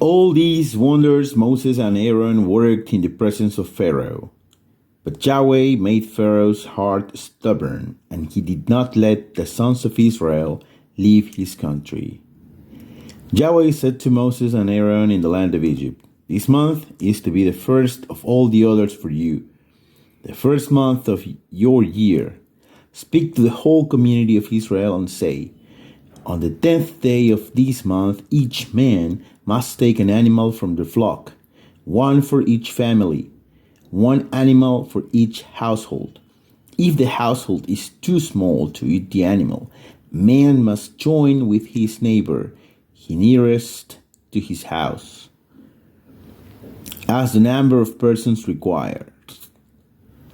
All these wonders Moses and Aaron worked in the presence of Pharaoh. But Yahweh made Pharaoh's heart stubborn, and he did not let the sons of Israel leave his country. Yahweh said to Moses and Aaron in the land of Egypt, "This month is to be the first of all the others for you, the first month of your year. Speak to the whole community of Israel and say, on the 10th day of this month, each man must take an animal from the flock, one for each family, one animal for each household. If the household is too small to eat the animal, man must join with his neighbor, he nearest to his house, as the number of persons required.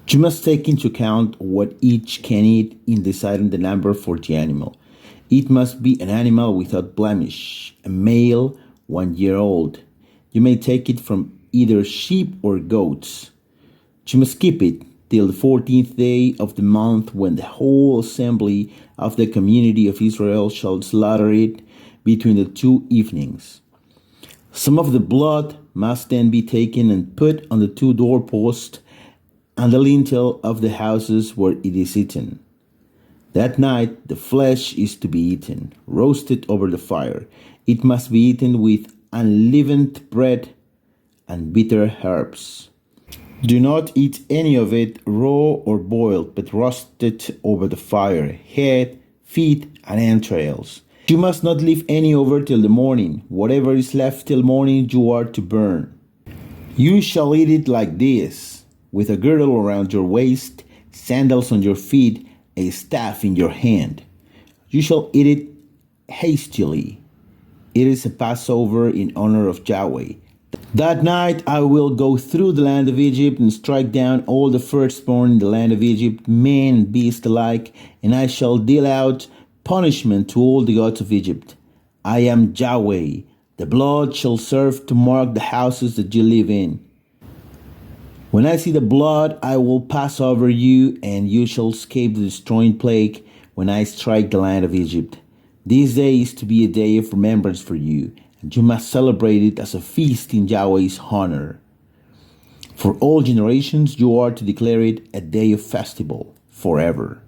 You must take into account what each can eat in deciding the number for the animal. It must be an animal without blemish, a male 1 year old. You may take it from either sheep or goats. You must keep it till the 14th day of the month, when the whole assembly of the community of Israel shall slaughter it between the 2 evenings. Some of the blood must then be taken and put on the 2 doorposts and the lintel of the houses where it is eaten. That night the flesh is to be eaten, roasted over the fire. It must be eaten with unleavened bread and bitter herbs. Do not eat any of it raw or boiled, but roasted over the fire, head, feet, and entrails. You must not leave any over till the morning. Whatever is left till morning you are to burn. You shall eat it like this, with a girdle around your waist, sandals on your feet, a staff in your hand. You shall eat it hastily. It is a Passover in honor of Yahweh. That night I will go through the land of Egypt and strike down all the firstborn in the land of Egypt, man and beast alike, and I shall deal out punishment to all the gods of Egypt. I am Yahweh. The blood shall serve to mark the houses that you live in. When I see the blood, I will pass over you, and you shall escape the destroying plague when I strike the land of Egypt. This day is to be a day of remembrance for you, and you must celebrate it as a feast in Yahweh's honor. For all generations you are to declare it a day of festival forever."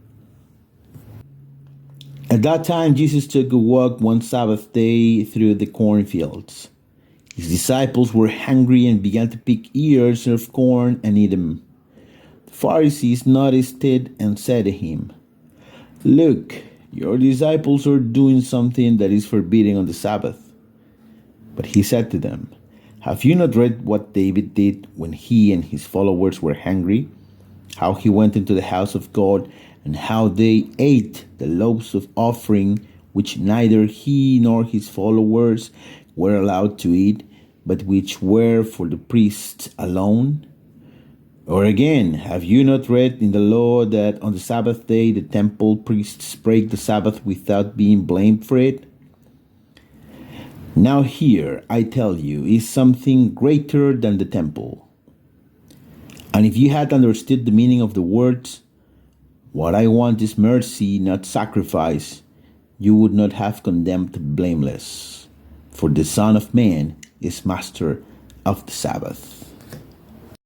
At that time Jesus took a walk one Sabbath day through the cornfields. His disciples were hungry and began to pick ears of corn and eat them. The Pharisees noticed it and said to him, "Look, your disciples are doing something that is forbidden on the Sabbath." But he said to them, "Have you not read what David did when he and his followers were hungry? How he went into the house of God and how they ate the loaves of offering, which neither he nor his followers were allowed to eat, but which were for the priests alone? Or again, have you not read in the law that on the Sabbath day the temple priests break the Sabbath without being blamed for it? Now here, I tell you, is something greater than the temple. And if you had understood the meaning of the words, 'What I want is mercy, not sacrifice,' you would not have condemned the blameless. For the Son of Man is master of the Sabbath."